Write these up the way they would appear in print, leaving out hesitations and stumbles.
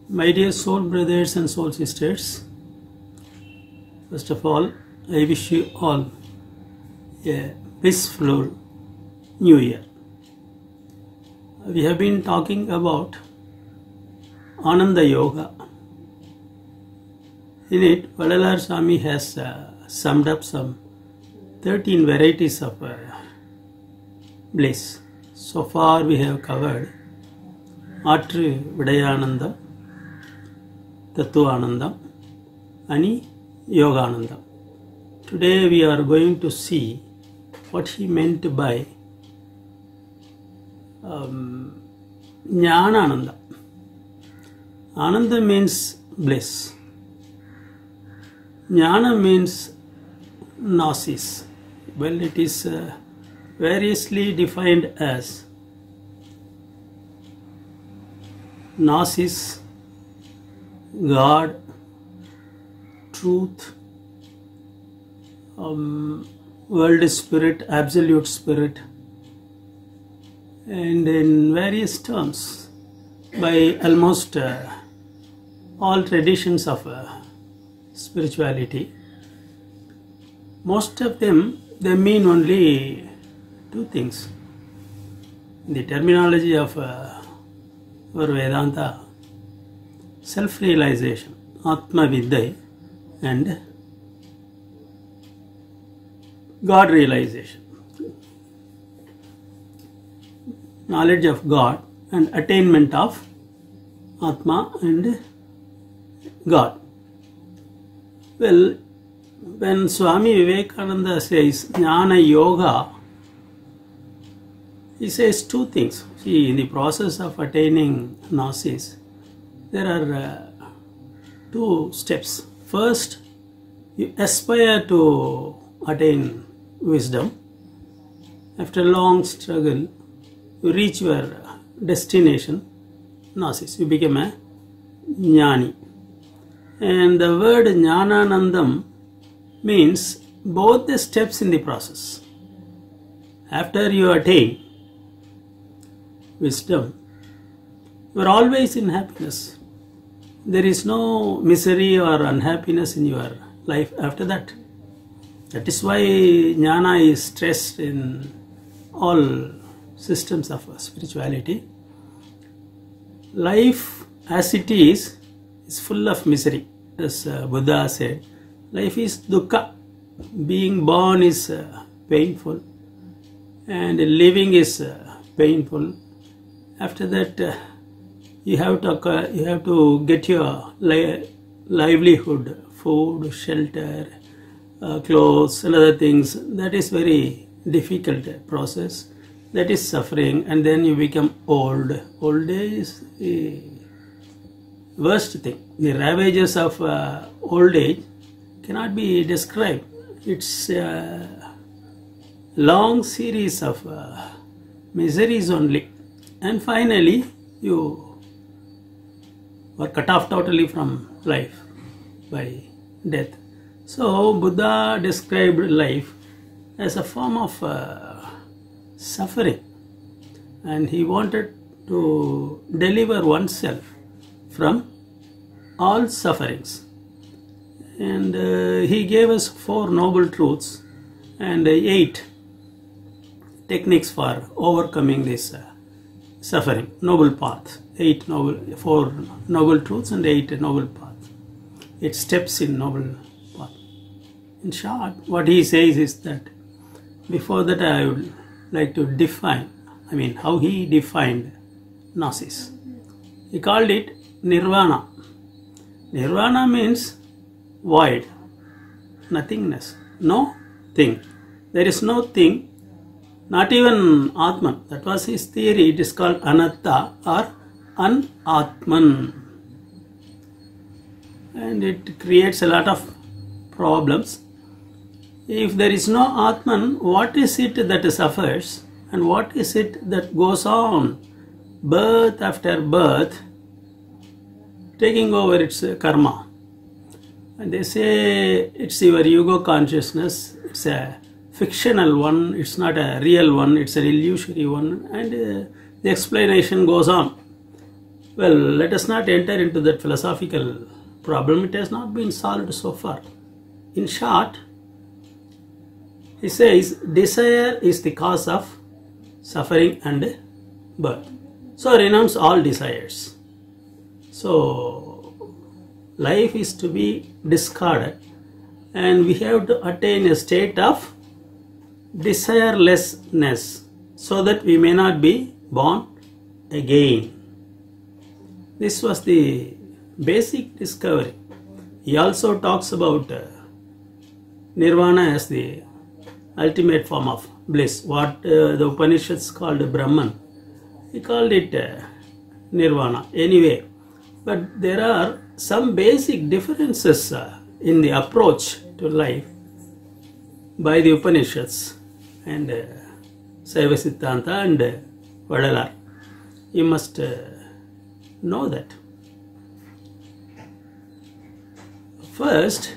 My dear soul brothers and soul sisters, first of all, I wish you all a blissful New Year. We have been talking about Ananda Yoga. In it, Vallalar Swami has summed up some 13 varieties of bliss. So far we have covered Atru Vidayanandam, Tattvanandam, and Yoganandam. Today we are going to see what he meant by Gnananandha. Ananda means bliss. Gnana means gnosis. Well, it is variously defined as gnosis, God, truth, world spirit, absolute spirit, and in various terms by almost all traditions of spirituality. Most of them, they mean only two things. In the terminology of our Vedanta, self-realization, Atma Vidyai, and God realization, knowledge of God and attainment of Atma and God. Well, when Swami Vivekananda says Jnana Yoga, he says two things. See, in the process of attaining gnosis, there are two steps. First, you aspire to attain wisdom. After a long struggle, you reach your destination, gnosis. You become a jnani. And the word Jnananandam means both the steps in the process. After you attain wisdom, you are always in happiness. There is no misery or unhappiness in your life after that. That is why Jnana is stressed in all systems of spirituality. Life as it is full of misery. As Buddha said, life is dukkha. Being born is painful, and living is painful. After that, you have to get your livelihood, food, shelter, clothes, and other things. That is very difficult process. That is suffering, and then you become old. Old age is the worst thing. The ravages of old age cannot be described. It's a long series of miseries only, and finally you were cut off totally from life by death. So Buddha described life as a form of suffering, and he wanted to deliver oneself from all sufferings. And he gave us 4 noble truths and 8 techniques for overcoming this suffering, noble path. 4 noble truths and 8 noble paths. 8 steps in noble path. In short, what he says is that, before that I would like to define, how he defined gnosis. He called it nirvana. Nirvana means void, nothingness, no thing. There is no thing, not even Atman. That was his theory. It is called anatta or anatman. And it creates a lot of problems. If there is no Atman, what is it that suffers, and what is it that goes on birth after birth, taking over its karma? And they say it's your ego consciousness. It's a fictional one. It's not a real one. It's an illusory one. And the explanation goes on. Well, let us not enter into that philosophical problem. It has not been solved so far. In short, he says desire is the cause of suffering and birth. So renounce all desires. So life is to be discarded, and we have to attain a state of desirelessness so that we may not be born again. This was the basic discovery. He also talks about nirvana as the ultimate form of bliss, what the Upanishads called Brahman. He called it nirvana anyway. But there are some basic differences in the approach to life by the Upanishads and Saiva Siddhanta and Vallalar. You must know that. First,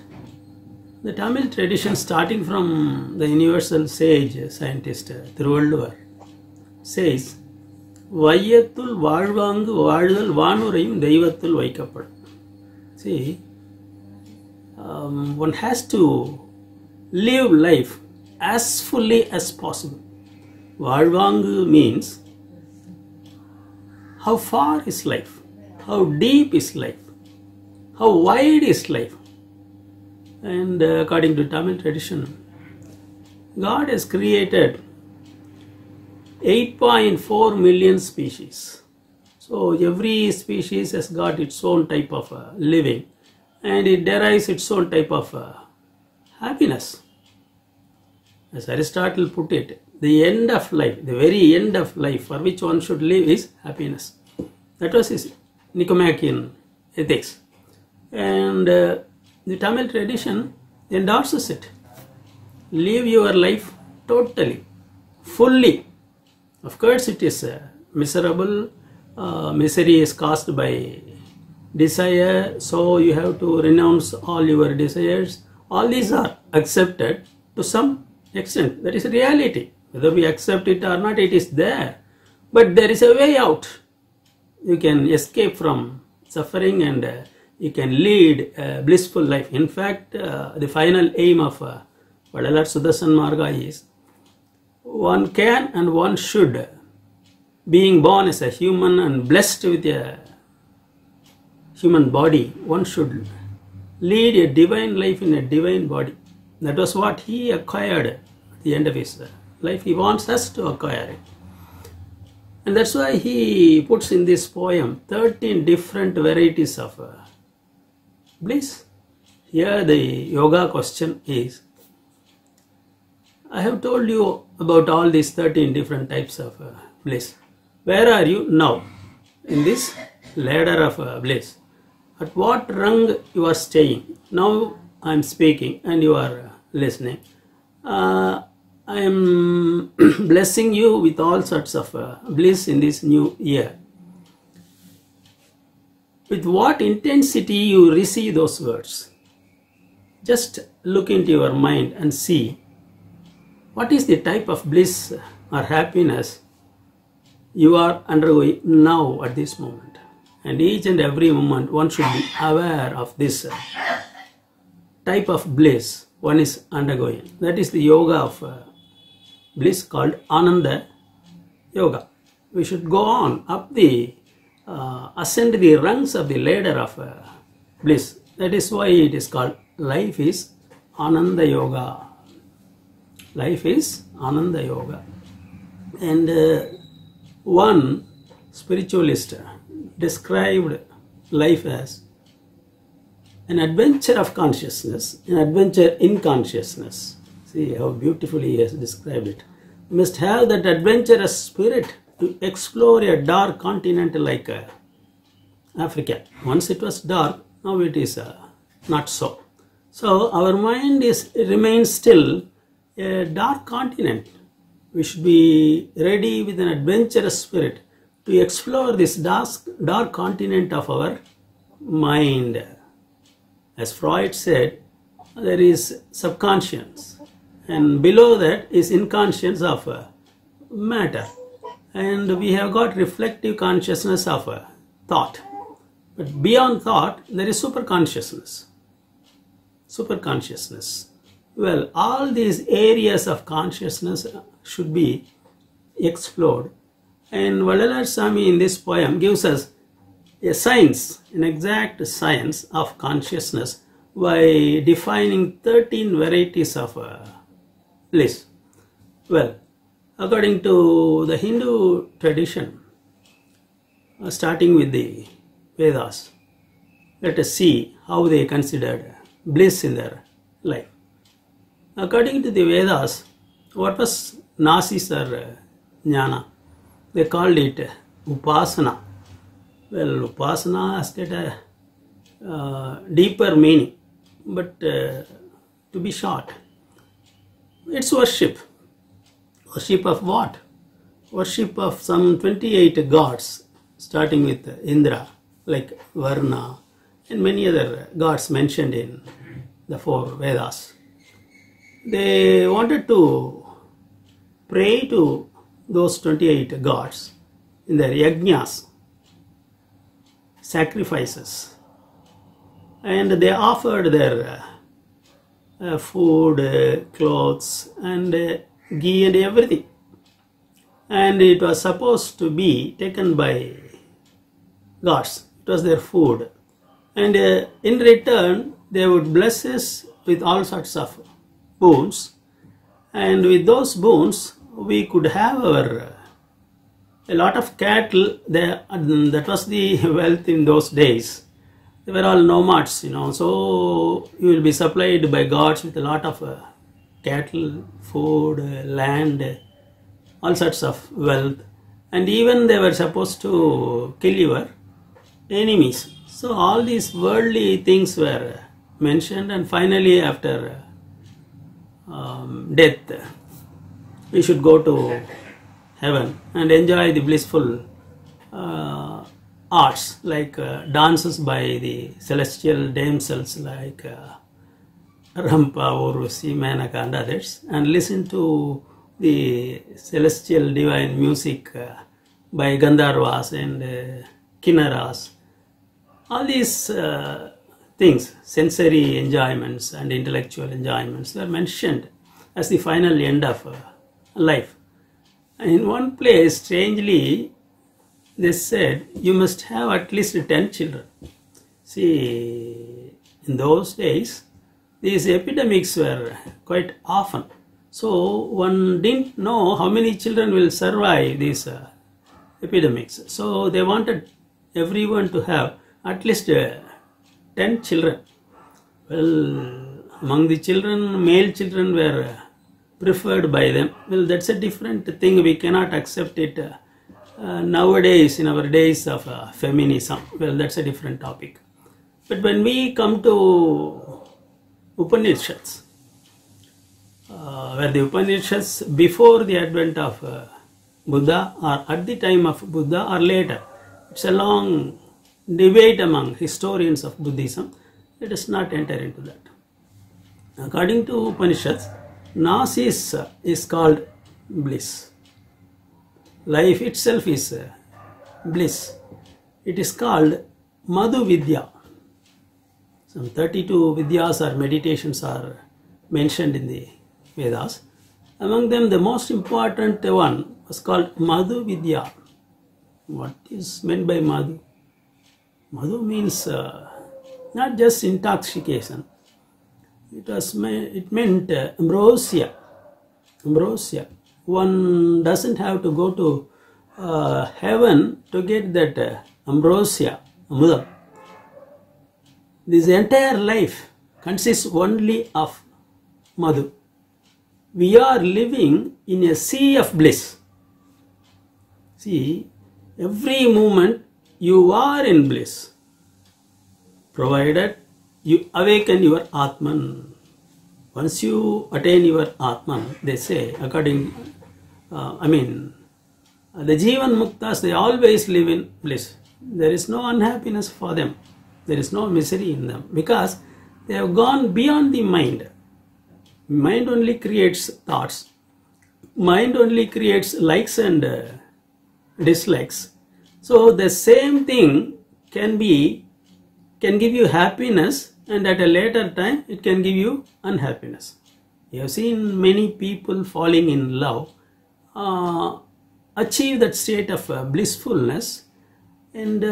the Tamil tradition, starting from the universal sage scientist Thiruvallur, says, Vayyattul Vazhvangu Vazhal Vanurayum Deivattul Vaikappadum. See, one has to live life as fully as possible. Vazhvangu means how far is life, how deep is life, how wide is life. And according to Tamil tradition, God has created 8.4 million species. So every species has got its own type of living, and it derives its own type of happiness. As Aristotle put it, the end of life, the very end of life for which one should live is happiness. That was his Nicomachean ethics. And the Tamil tradition endorses it. Live your life totally, fully. Of course, it is miserable. Misery is caused by desire, so you have to renounce all your desires. All these are accepted to some extent. That is reality. Whether we accept it or not, it is there. But there is a way out. You can escape from suffering and you can lead a blissful life. In fact, the final aim of Vallalar Suddha Sanmarga is one can and one should, being born as a human and blessed with a human body, one should lead a divine life in a divine body. That was what he acquired at the end of his life. He wants us to acquire it. And that's why he puts in this poem 13 different varieties of bliss. Here the yoga question is, I have told you about all these 13 different types of bliss. Where are you now in this ladder of bliss? At what rung you are staying? Now I am speaking and you are listening. I am blessing you with all sorts of bliss in this new year. With what intensity you receive those words? Just look into your mind and see what is the type of bliss or happiness you are undergoing now at this moment. And each and every moment one should be aware of this type of bliss one is undergoing. That is the yoga of bliss called ANANDHA yoga. We should go on up the ascend the rungs of the ladder of bliss. That is why it is called life is ANANDHA yoga. Life is ANANDHA yoga. And one spiritualist described life as an adventure of consciousness, an adventure in consciousness. See how beautifully he has described it. You must have that adventurous spirit to explore a dark continent like Africa. Once it was dark, now it is not so. So our mind remains still a dark continent. We should be ready with an adventurous spirit to explore this dark continent of our mind. As Freud said, there is subconscious, and below that is inconscious of matter. And we have got reflective consciousness of thought. But beyond thought, there is superconsciousness. Superconsciousness. Well, all these areas of consciousness should be explored. And Vallalar Swami in this poem gives us a science, an exact science of consciousness by defining 13 varieties of bliss. Well, according to the Hindu tradition, starting with the Vedas, let us see how they considered bliss in their life. According to the Vedas, what was gnosis or jnana? They called it upasana. Well, upasana has got a deeper meaning, but to be short, it's worship. Worship of what? Worship of some 28 gods, starting with Indra, like Varna, and many other gods mentioned in the 4 Vedas. They wanted to pray to those 28 gods in their yajnas, sacrifices, and they offered their food, clothes, and ghee and everything. And it was supposed to be taken by gods. It was their food. And in return, they would bless us with all sorts of boons. And with those boons, we could have a lot of cattle. That was the wealth in those days. They were all nomads, so you will be supplied by gods with a lot of cattle, food, land, all sorts of wealth. And even they were supposed to kill your enemies. So all these worldly things were mentioned, and finally after death, we should go to heaven and enjoy the blissful arts like dances by the celestial damsels like Rampa, Urvashi, Menaka and others, and listen to the celestial divine music by Gandharvas and Kinnaras. All these things, sensory enjoyments and intellectual enjoyments, were mentioned as the final end of life. And in one place, strangely, they said you must have at least 10 children. See, in those days, these epidemics were quite often. So one didn't know how many children will survive these epidemics. So they wanted everyone to have at least 10 children. Well, among the children, male children were preferred by them. Well, that's a different thing. We cannot accept it nowadays, in our days of feminism. Well, that's a different topic. But when we come to Upanishads, where the Upanishads before the advent of Buddha or at the time of Buddha or later, it's a long debate among historians of Buddhism. Let us not enter into that. According to Upanishads, gnosis is called bliss. Life itself is bliss. It is called Madhu Vidya. Some 32 vidyas or meditations are mentioned in the Vedas. Among them, the most important one was called Madhu Vidya. What is meant by Madhu? Madhu means not just intoxication. It meant ambrosia. Ambrosia. One doesn't have to go to heaven to get that ambrosia, amudam. This entire life consists only of Madhu. We are living in a sea of bliss. See, every moment you are in bliss, provided you awaken your Atman. Once you attain your Atman, they say, the Jivan Muktas, they always live in bliss. There is no unhappiness for them. There is no misery in them because they have gone beyond the mind. Mind only creates thoughts. Mind only creates likes and dislikes. So the same thing can give you happiness, and at a later time it can give you unhappiness. You have seen many people falling in love achieve that state of blissfulness, and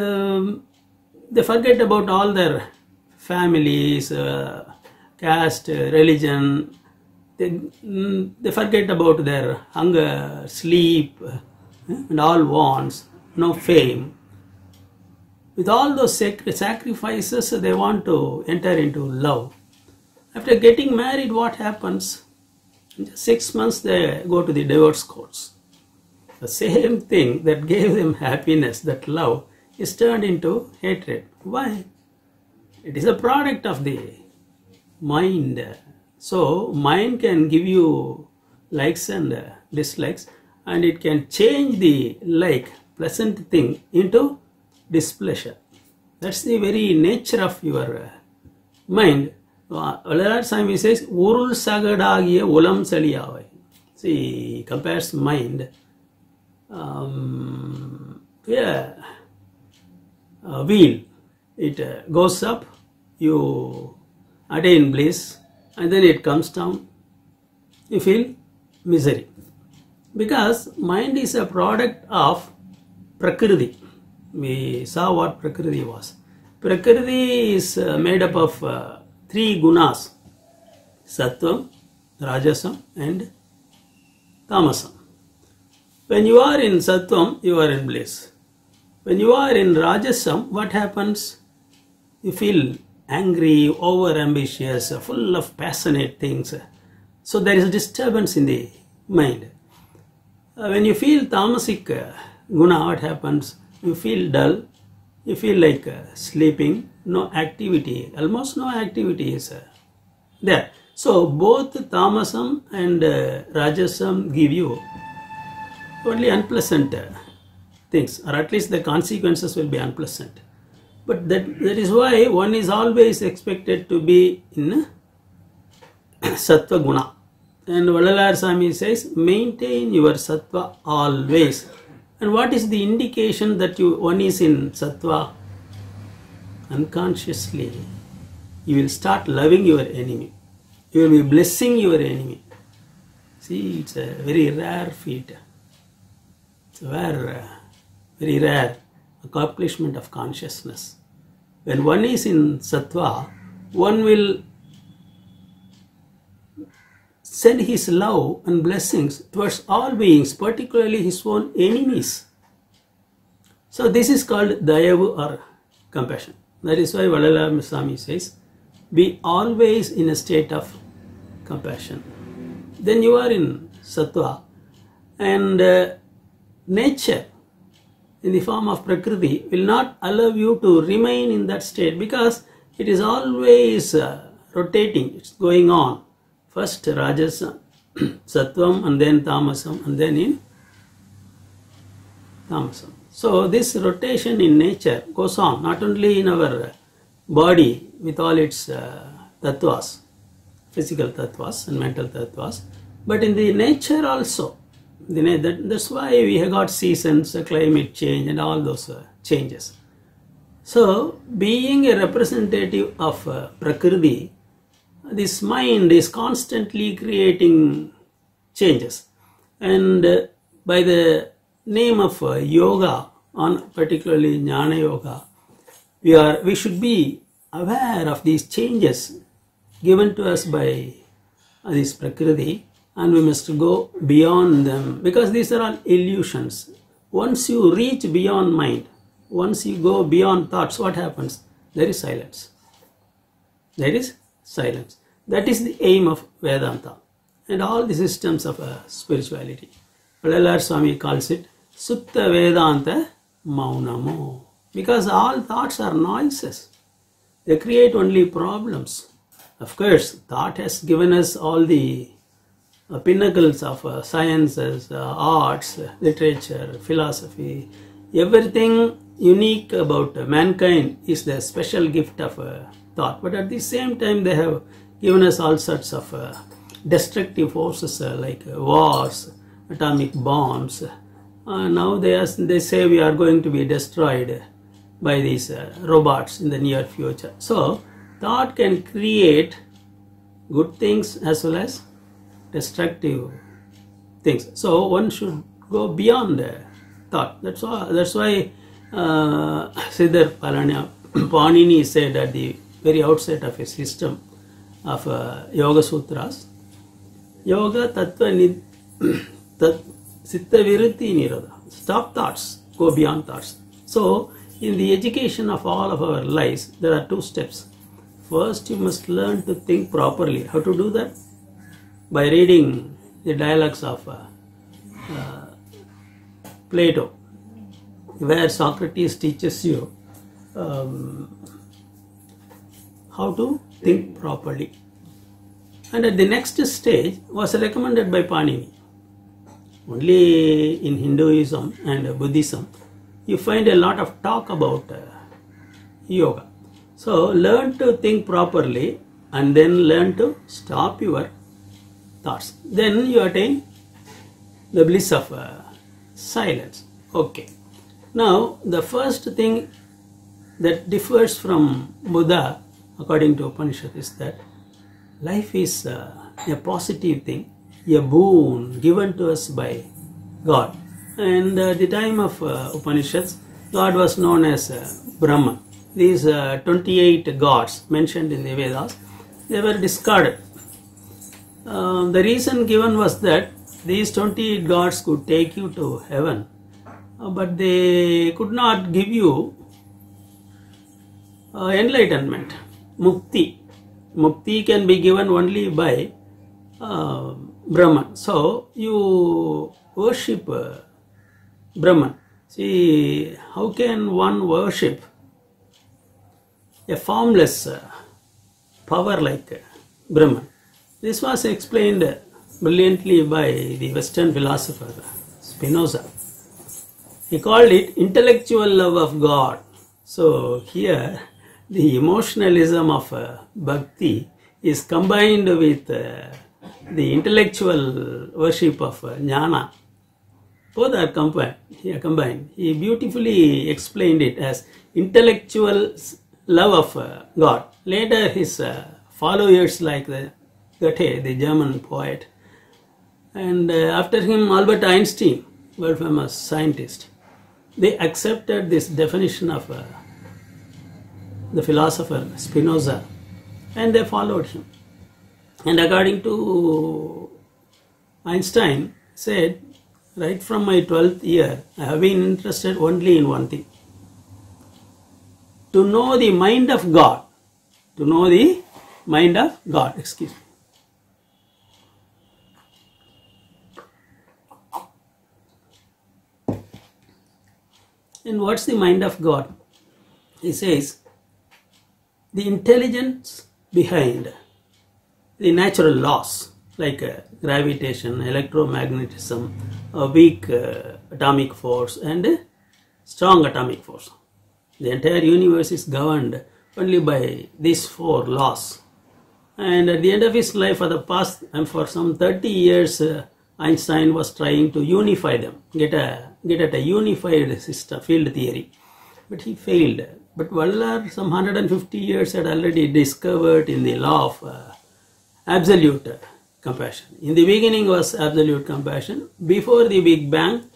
they forget about all their families, caste, religion. They forget about their hunger, sleep, and all wants, no fame. With all those sacrifices, they want to enter into love. After getting married, what happens? In just 6 months, they go to the divorce courts. The same thing that gave them happiness, that love, is turned into hatred. Why? It is a product of the mind. So, mind can give you likes and dislikes, and it can change the pleasant thing into displeasure. That's the very nature of your mind. Vallalar Swami says, Urul sagadagiya ulam saliyavai. See, he compares mind to a wheel. It goes up, you attain bliss, and then it comes down, you feel misery. Because mind is a product of Prakriti. We saw what Prakriti was. Prakriti is made up of 3 gunas: Sattvam, Rajasam, and Tamasam. When you are in Sattvam, you are in bliss. When you are in Rajasam, what happens? You feel angry, over-ambitious, full of passionate things. So there is a disturbance in the mind. When you feel Tamasic guna, what happens? You feel dull, you feel like sleeping, no activity, almost no activity is there. So both Tamasam and Rajasam give you only unpleasant things, or at least the consequences will be unpleasant. But that is why one is always expected to be in Sattva Guna. And Vallalar Swami says, maintain your Sattva always. And what is the indication that one is in Sattva? Unconsciously, you will start loving your enemy. You will be blessing your enemy. See, it's a very rare feat. It's a very rare accomplishment of consciousness. When one is in Sattva, one will send his love and blessings towards all beings, particularly his own enemies. So this is called Dayavu or compassion. That is why Vallalar Swami says, be always in a state of compassion. Then you are in Sattva, and nature in the form of Prakriti will not allow you to remain in that state, because it is always rotating, it's going on. First Rajasam, Sattvam, and then Tamasam, and then in Tamasam. So this rotation in nature goes on, not only in our body with all its tattvas, physical tattvas and mental tattvas, but in the nature also. That's why we have got seasons, climate change, and all those changes. So, being a representative of Prakriti, this mind is constantly creating changes. And by the name of yoga, particularly Jnana Yoga, we should be aware of these changes given to us by this Prakriti, and we must go beyond them, because these are all illusions. Once you reach beyond mind, once you go beyond thoughts, what happens? There is silence. There is silence. That is the aim of Vedanta and all the systems of spirituality. Vallalar Swami calls it Sutta Vedanta Maunamo, because all thoughts are noises. They create only problems. Of course, thought has given us all the pinnacles of sciences, arts, literature, philosophy. Everything unique about mankind is the special gift of thought. But at the same time, they have given us all sorts of destructive forces like wars, atomic bombs. Now they say we are going to be destroyed by these robots in the near future. So thought can create good things as well as destructive things. So one should go beyond thought. That's why Siddhar Panini said at the very outset of his system of Yoga Sutras, Yoga Tattva Sitta Virutti Nirodha. Stop thoughts, go beyond thoughts. So in the education of all of our lives, there are two steps. First, you must learn to think properly. How to do that? By reading the dialogues of Plato, where Socrates teaches you how to think properly. And at the next stage was recommended by Panini. Only in Hinduism and Buddhism, you find a lot of talk about yoga. So learn to think properly and then learn to stop your thoughts. Then you attain the bliss of silence. Okay. Now the first thing that differs from Buddha according to Upanishad is that life is a positive thing, a boon given to us by God. And at the time of Upanishads, God was known as Brahman. These 28 gods mentioned in the Vedas, they were discarded. The reason given was that these 28 gods could take you to heaven, but they could not give you enlightenment, mukti. Mukti can be given only by Brahman. So you worship Brahman. See, how can one worship a formless power like Brahman? This was explained brilliantly by the Western philosopher Spinoza. He called it intellectual love of God. So here the emotionalism of bhakti is combined with the intellectual worship of jnana. Both are combined. He beautifully explained it as intellectual love of God. Later his followers like Goethe, the German poet, and after him Albert Einstein, world famous scientist, they accepted this definition of the philosopher Spinoza and they followed him. And according to Einstein said, right from my 12th year, I have been interested only in one thing: to know the mind of God. To know the mind of God. Excuse me. And what's the mind of God? He says, the intelligence behind the natural laws like gravitation, electromagnetism, a weak atomic force and strong atomic force. The entire universe is governed only by these four laws. And at the end of his life, for some 30 years, Einstein was trying to unify them, get at a unified system, field theory. But he failed. But Vallalar, some 150 years, had already discovered in the law of absolute compassion. In the beginning was absolute compassion. Before the Big Bang,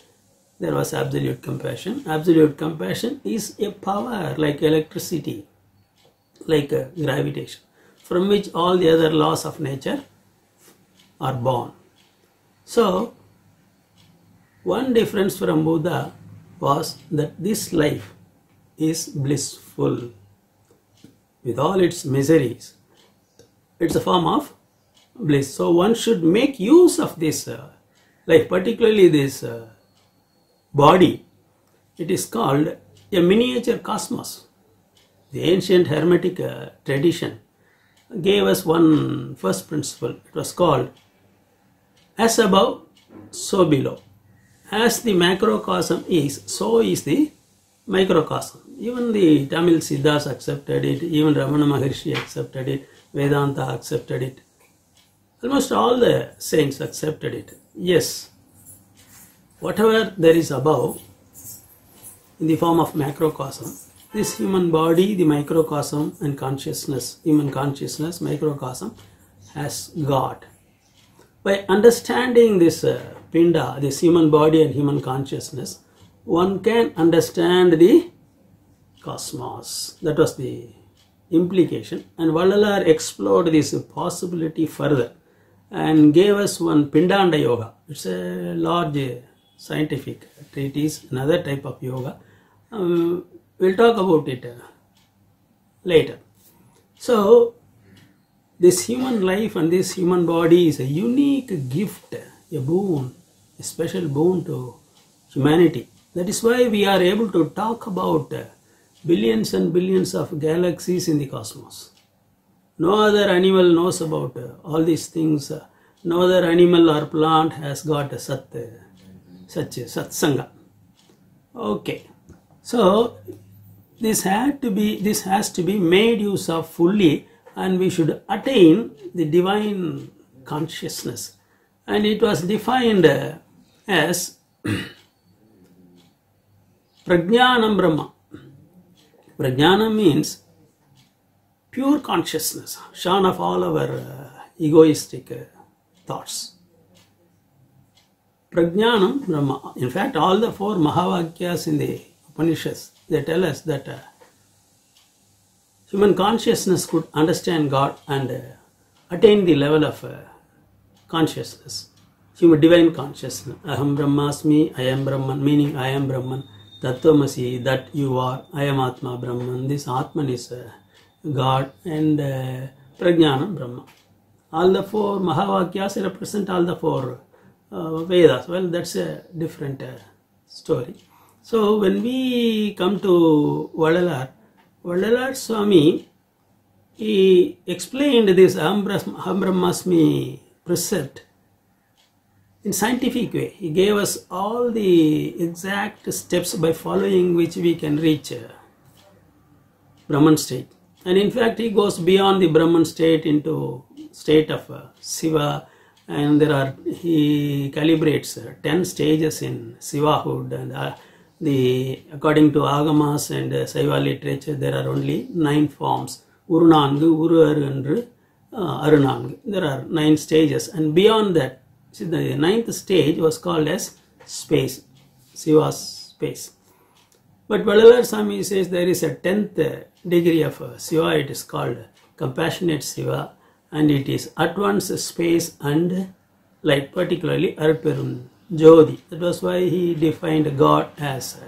there was absolute compassion. Absolute compassion is a power like electricity, like gravitation, from which all the other laws of nature are born. So, one difference from Buddha was that this life is blissful with all its miseries. It's a form of bliss. So one should make use of this life, particularly this body. It is called a miniature cosmos. The ancient Hermetic tradition gave us one first principle. It was called as above, so below. As the macrocosm is, so is the microcosm. Even the Tamil Siddhars accepted it, even Ramana Maharshi accepted it, Vedanta accepted it. Almost all the saints accepted it. Yes, whatever there is above in the form of macrocosm, this human body, the microcosm and consciousness, human consciousness, microcosm, has God. By understanding this pinda, this human body and human consciousness, one can understand the cosmos. That was the implication. And Vallalar explored this possibility further and gave us one Pindanda Yoga. It's a large scientific treatise, another type of yoga. We'll talk about it later. So, this human life and this human body is a unique gift, a boon, a special boon to humanity. That is why we are able to talk about billions and billions of galaxies in the cosmos. No other animal knows about all these things. No other animal or plant has got a satsanga. Okay. So this has to be made use of fully, and we should attain the divine consciousness. And it was defined as Prajnanam Brahma. Prajnana means pure consciousness, shorn of all our egoistic thoughts. Prajnanam Brahma. In fact, all the 4 Mahavakyas in the Upanishads, they tell us that human consciousness could understand God and attain the level of consciousness, human divine consciousness. Aham Brahmasmi, I am Brahman, meaning I am Brahman. Tattvamasi, that you are, I am Atma Brahman. This Atman is God, and Prajnanam Brahma. All the 4 Mahavakyas represent all the 4 Vedas. Well, that's a different story. So when we come to Vallalar Swami, he explained this Aham Brahmasmi precept in scientific way. He gave us all the exact steps by following which we can reach Brahman state. And in fact, he goes beyond the Brahman state into state of Shiva, and he calibrates 10 stages in Shivahood, and according to Agamas and Saiva literature, there are only 9 forms. Urunangu, Uru and Arunangu. There are 9 stages, and beyond that, see, the 9th stage was called as space, Shiva's space. But Vallalar Swami says there is a 10th degree of Shiva. It is called compassionate Shiva, and it is at once space and light, particularly Arutperunjothi. That was why he defined God as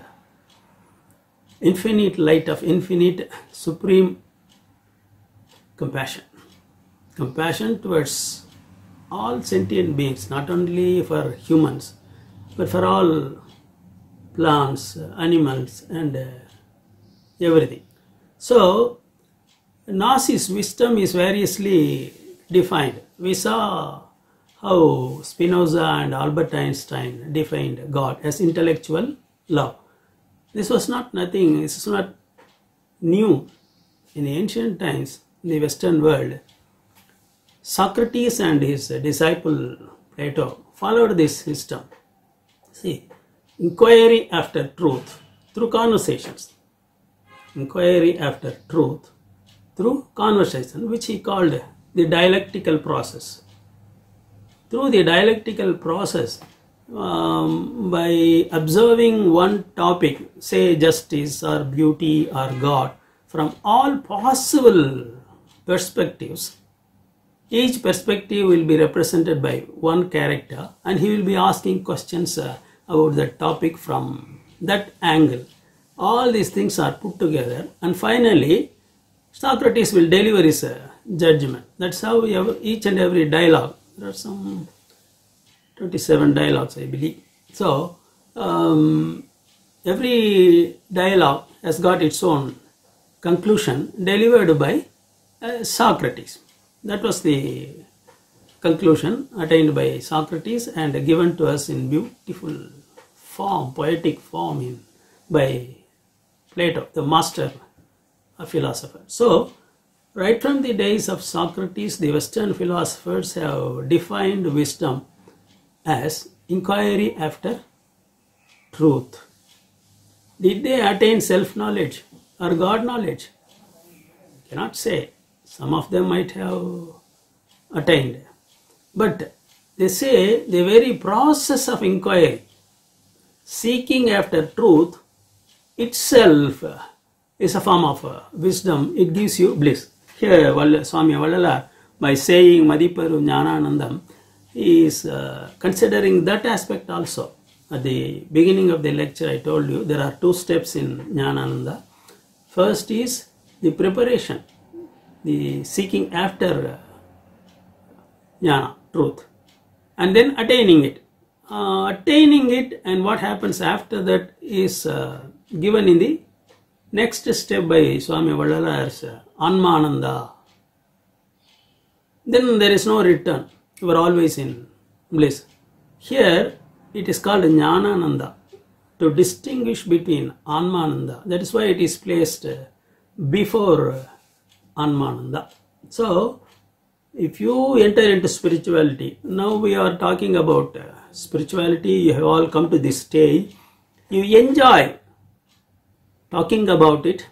infinite light of infinite supreme compassion. Compassion towards all sentient beings, not only for humans, but for all plants, animals, and everything. So, Gnosis, wisdom, is variously defined. We saw how Spinoza and Albert Einstein defined God as intellectual love. This was not nothing, this is not new. In ancient times, in the Western world, Socrates and his disciple Plato followed this system. See, inquiry after truth through conversations. Inquiry after truth through conversation, which he called the dialectical process. Through the dialectical process, by observing one topic, say justice or beauty or God, from all possible perspectives, each perspective will be represented by one character, and he will be asking questions about the topic from that angle. All these things are put together, and finally Socrates will deliver his judgment. That's how each and every dialogue, there are some 27 dialogues, I believe. So every dialogue has got its own conclusion delivered by Socrates. That was the conclusion attained by Socrates and given to us in beautiful form, poetic form by Plato, the master philosopher. So, right from the days of Socrates, the Western philosophers have defined wisdom as inquiry after truth. Did they attain self-knowledge, or God knowledge? Cannot say. Some of them might have attained. But they say the very process of inquiry, seeking after truth itself is a form of wisdom. It gives you bliss. Here Swami Vallalar, by saying Madiparu Gnananandam, is considering that aspect also. At the beginning of the lecture I told you there are 2 steps in Gnanananda. First is the preparation, the seeking after jnana, truth, and then attaining it. Attaining it and what happens after that is given in the next step by Swami Vallalar's Anmananda. Then there is no return. You are always in bliss. Here it is called Jnanananda, to distinguish between Anmananda. That is why it is placed before Anmananda. So, if you enter into spirituality, now we are talking about spirituality, you have all come to this stage, you enjoy talking about it,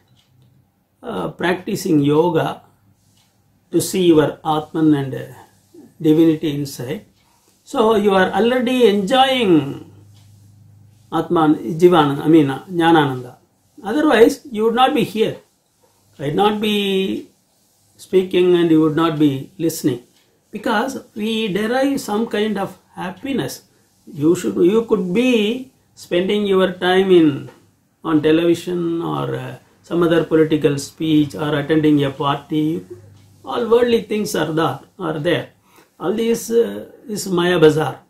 practicing yoga to see your Atman and divinity inside. So you are already enjoying Atman, Jnanananda. Otherwise, you would not be here. I would not be speaking and you would not be listening. Because we derive some kind of happiness. You could be spending your time on television or some other political speech or attending a party. All worldly things are there. All these is Maya Bazaar.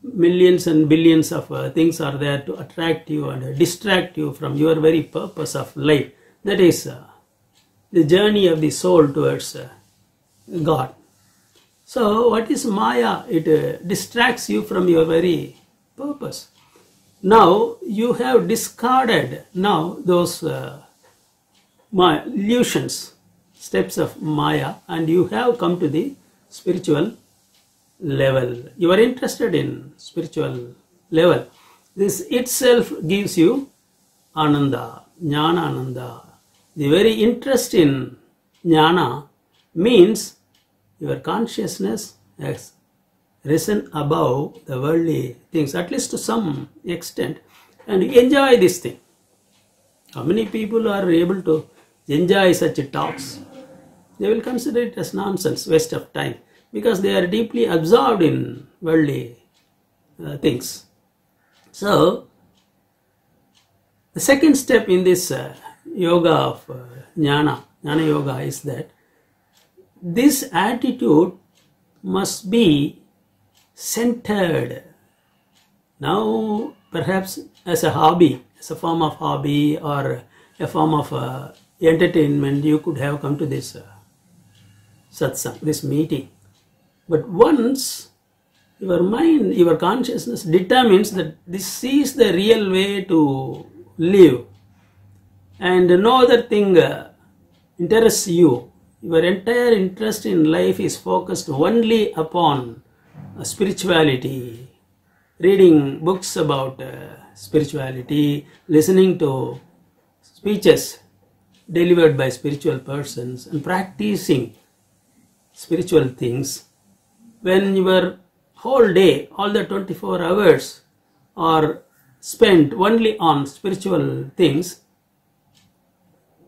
Millions and billions of things are there to attract you and distract you from your very purpose of life. That is the journey of the soul towards God. So what is Maya? It distracts you from your very purpose. Now you have discarded those illusions, steps of Maya, and you have come to the spiritual level. You are interested in spiritual level. This itself gives you Ananda, Jnanananda. The very interest in Jnana means your consciousness has risen above the worldly things, at least to some extent, and you enjoy this thing. How many people are able to enjoy such talks? They will consider it as nonsense, waste of time, because they are deeply absorbed in worldly things. So, the second step in this yoga of Jnana Yoga is that this attitude must be centered. Now, perhaps as a hobby, as a form of hobby or a form of entertainment, you could have come to this satsang, this meeting. But once your mind, your consciousness determines that this is the real way to live and no other thing interests you, your entire interest in life is focused only upon spirituality, reading books about spirituality, listening to speeches delivered by spiritual persons and practicing spiritual things. When your whole day, all the 24 hours are spent only on spiritual things,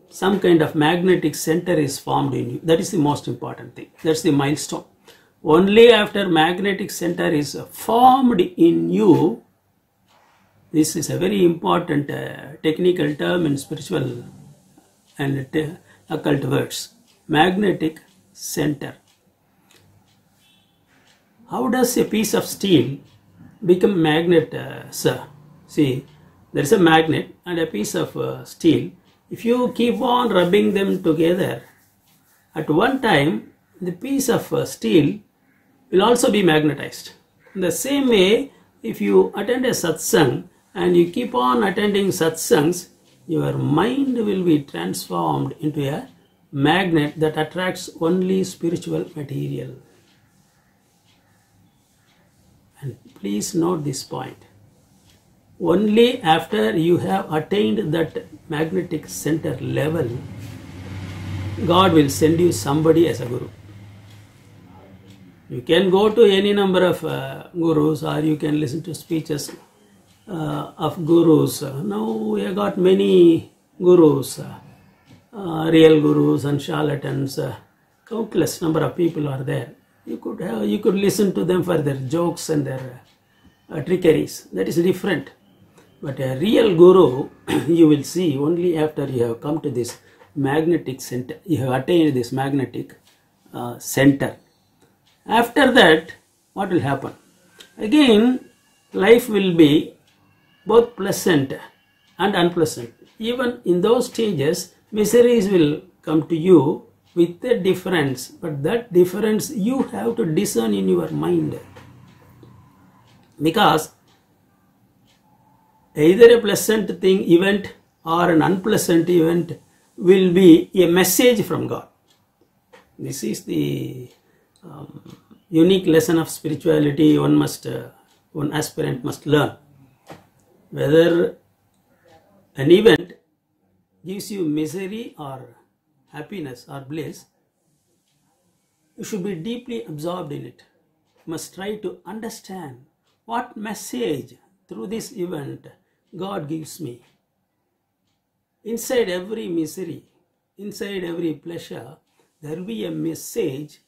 some kind of magnetic center is formed in you. That is the most important thing. That's the milestone. Only after magnetic center is formed in you, this is a very important technical term in spiritual and occult words. Magnetic center. How does a piece of steel become magnet, sir? See, there is a magnet and a piece of steel. If you keep on rubbing them together, at one time, the piece of steel will also be magnetized. In the same way, if you attend a satsang and you keep on attending satsangs, your mind will be transformed into a magnet that attracts only spiritual material. And please note this point. Only after you have attained that magnetic center level, God will send you somebody as a guru. You can go to any number of gurus, or you can listen to speeches of gurus. Now we have got many gurus, real gurus and charlatans. Countless number of people are there. You could listen to them for their jokes and their trickeries. That is different. But a real guru, you will see only after you have come to this magnetic center. You have attained this magnetic center. After that, what will happen? Again, life will be both pleasant and unpleasant. Even in those stages, miseries will come to you with a difference. But that difference you have to discern in your mind. Because either a pleasant event or an unpleasant event will be a message from God. This is the unique lesson of spirituality one aspirant must learn. Whether an event gives you misery or happiness or bliss, you should be deeply absorbed in it. You must try to understand what message through this event God gives me. Inside every misery, inside every pleasure, there will be a message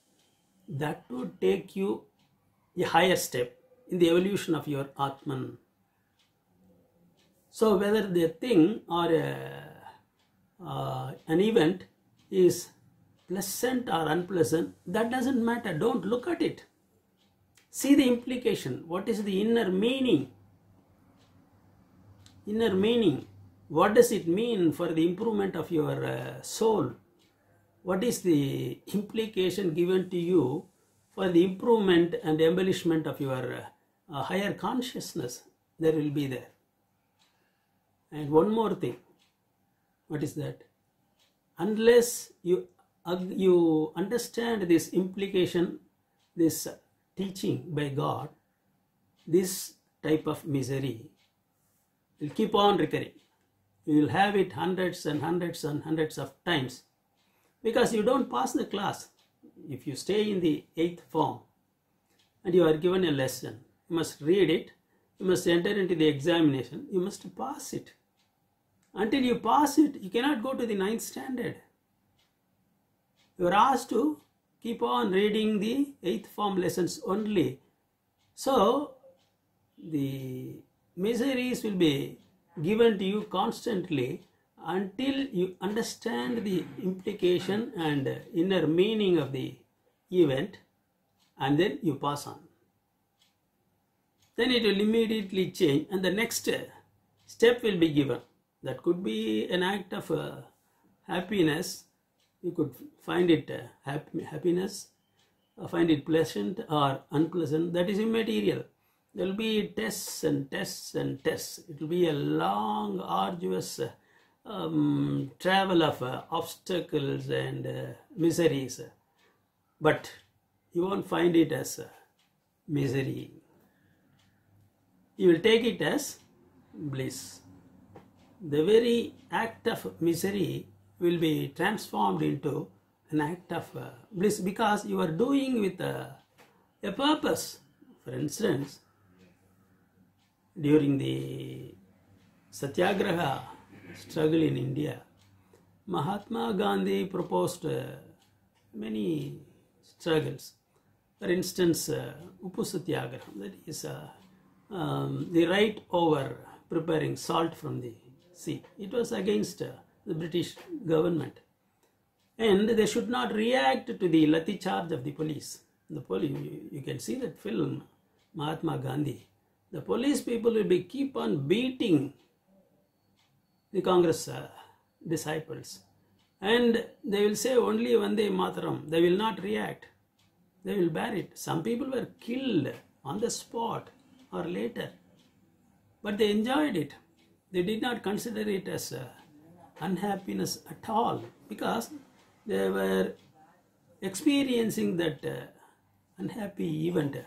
that would take you a higher step in the evolution of your Atman. So whether the thing or an event is pleasant or unpleasant, that doesn't matter. Don't look at it. See the implication. What is the inner meaning? Inner meaning. What does it mean for the improvement of your soul? What is the implication given to you for the improvement and embellishment of your higher consciousness? There will be there. And one more thing. What is that? Unless you understand this implication, this teaching by God, this type of misery will keep on recurring. You will have it hundreds and hundreds and hundreds of times because you don't pass the class. If you stay in the 8th form and you are given a lesson, you must read it, you must enter into the examination, you must pass it. Until you pass it, you cannot go to the 9th standard. You are asked to keep on reading the 8th form lessons only. So, the miseries will be given to you constantly until you understand the implication and inner meaning of the event, and then you pass on. Then it will immediately change and the next step will be given. That could be an act of happiness. You could find it happiness, find it pleasant or unpleasant. That is immaterial. There will be tests and tests and tests. It will be a long, arduous travel of obstacles and miseries. But you won't find it as misery. You will take it as bliss. The very act of misery will be transformed into an act of bliss because you are doing with a purpose. For instance, during the Satyagraha struggle in India, Mahatma Gandhi proposed many struggles. For instance, Uppu Satyagraha, that is the right over preparing salt from the sea. It was against the British government. And they should not react to the lathi charge of the police. The police, you can see that film, Mahatma Gandhi. The police people will keep on beating the Congress disciples. And they will say only Vande Mataram. They will not react. They will bear it. Some people were killed on the spot or later. But they enjoyed it. They did not consider it as unhappiness at all because they were experiencing that unhappy event,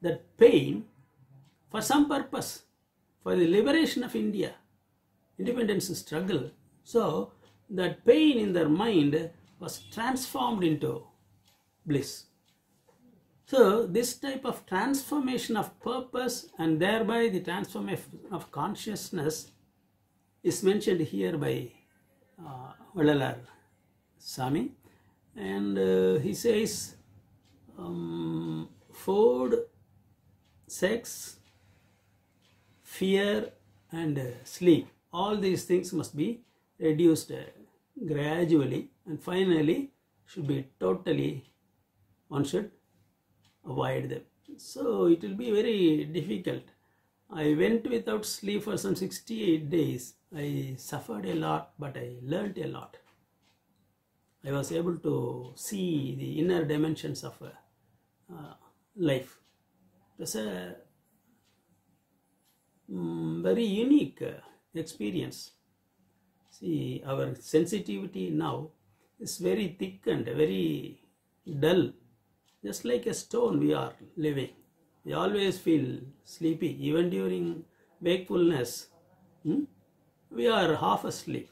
that pain for some purpose. for the liberation of India, independence struggle. So that pain in their mind was transformed into bliss. So this type of transformation of purpose and thereby the transformation of consciousness is mentioned here by Vallalar Swami, and he says food, sex, fear and sleep, all these things must be reduced gradually, and finally should be totally, one should avoid them. So it will be very difficult. I went without sleep for some 68 days. I suffered a lot, but I learnt a lot. I was able to see the inner dimensions of life. It was a very unique experience. See, our sensitivity now is very thick and very dull. Just like a stone we are living. We always feel sleepy. Even during wakefulness, we are half asleep.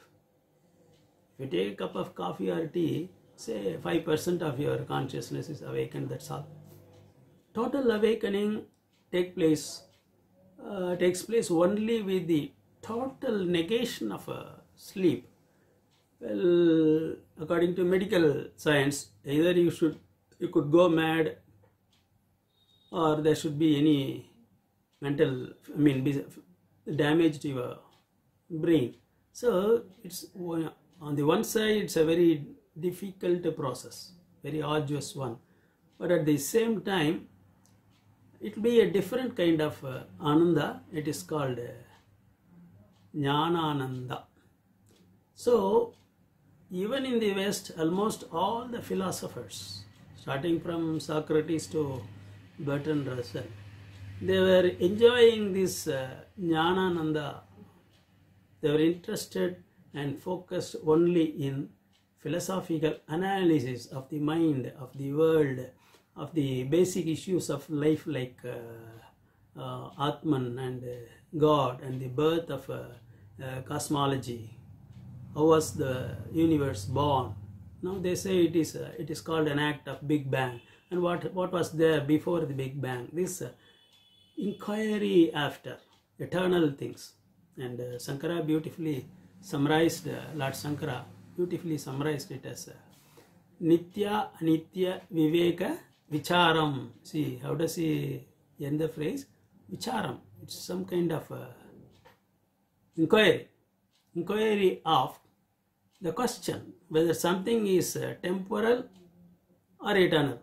If you take a cup of coffee or tea, say 5% of your consciousness is awakened, that's all. Total awakening takes place only with the total negation of sleep. Well, according to medical science, either you could go mad, or there should be any mental, damage to your brain. So it's on the one side, it's a very difficult process, very arduous one, but at the same time, it will be a different kind of ananda. It is called Gnananandha. So even in the West, almost all the philosophers, starting from Socrates to Bertrand Russell, they were enjoying this Gnananandha. They were interested and focused only in philosophical analysis of the mind, of the world, of the basic issues of life like Atman and God and the birth of cosmology. How was the universe born? Now they say it is called an act of Big Bang. And what was there before the Big Bang? This inquiry after eternal things. And Sankara beautifully summarized, Lord Sankara beautifully summarized it as Nitya Anitya Viveka Vicharam. See, how does he end the phrase? Vicharam. It's some kind of inquiry of the question whether something is temporal or eternal.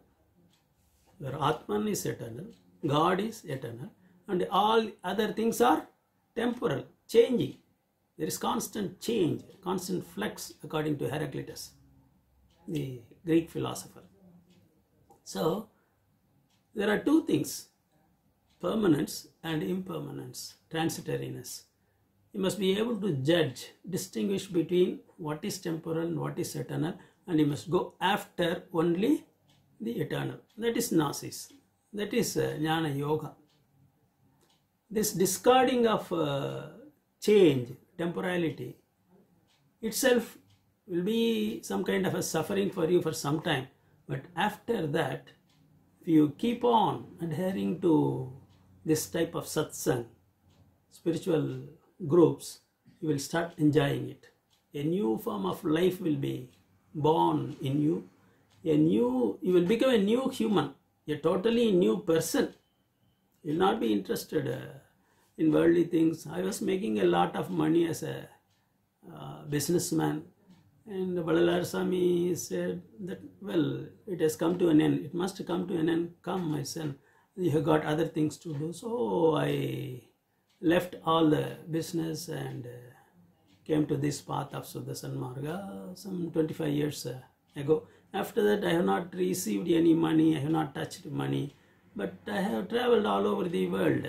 Where Atman is eternal, God is eternal, and all other things are temporal, changing. There is constant change, constant flux, according to Heraclitus, the Greek philosopher. So there are two things: permanence and impermanence, transitoriness. You must be able to judge, distinguish between what is temporal and what is eternal, and you must go after only the eternal. That is Gnosis. That is Jnana Yoga. This discarding of change, temporality, itself will be some kind of a suffering for you for some time. But after that, if you keep on adhering to this type of satsang, spiritual groups, you will start enjoying it. A new form of life will be born in you. You will become a new human, a totally new person. You will not be interested in worldly things. I was making a lot of money as a businessman, and Vallalar Swami said that, well, it has come to an end. It must come to an end. Come, my son, you have got other things to do. So I left all the business and came to this path of Suddha Sanmarga some 25 years ago. After that, I have not received any money, I have not touched money, but I have traveled all over the world.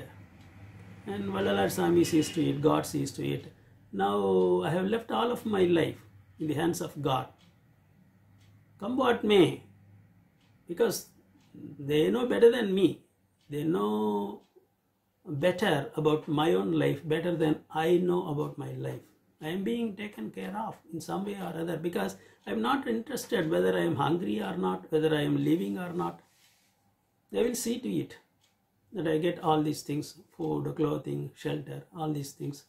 And Vallalar Swami sees to it, God sees to it. Now I have left all of my life in the hands of God. Come what may, because they know better than me. They know better about my own life, better than I know about my life. I am being taken care of in some way or other, because I am not interested whether I am hungry or not, whether I am living or not. They will see to it that I get all these things, food, clothing, shelter, all these things.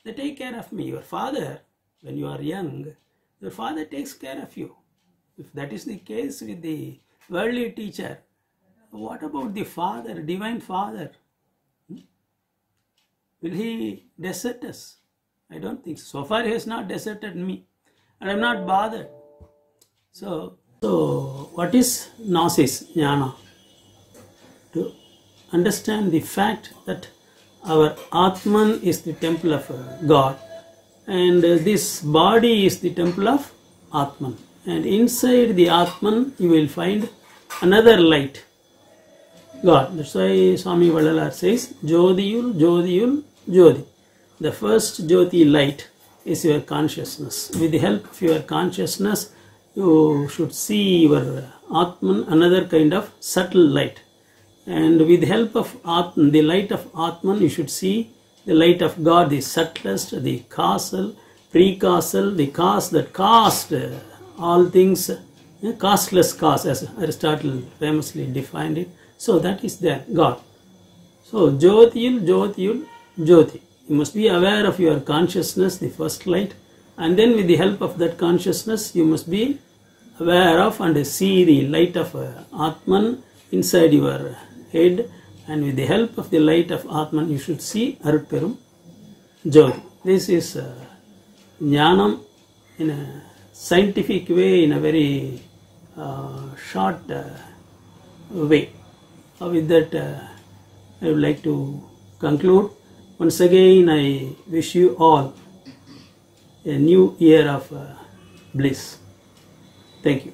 They take care of me. Your father, when you are young, your father takes care of you. If that is the case with the worldly teacher, what about the Father, Divine Father? Will He desert us? I don't think so. So far He has not deserted me, and I am not bothered. So what is Gnosis, Jnana? To understand the fact that our Atman is the temple of God, and this body is the temple of Atman. And inside the Atman you will find another light, God. That's why Swami Vallalar says, Jodhiyul, Jodhiyul, Jodhi. The first Jyoti light is your consciousness. With the help of your consciousness, you should see your Atman, another kind of subtle light. And with the help of Atman, the light of Atman, you should see the light of God, the subtlest, the causal, pre-causal, the cause that caused all things, causeless cause, as Aristotle famously defined it. So that is there, God. So Jyotiyul, Jyotiyul, Jyoti. You must be aware of your consciousness, the first light, and then with the help of that consciousness, you must be aware of and see the light of Atman inside your head, and with the help of the light of Atman, you should see Arutperunjothi. This is Jnanam in a scientific way, in a very short way. With that, I would like to conclude. Once again, I wish you all a new year of bliss. Thank you.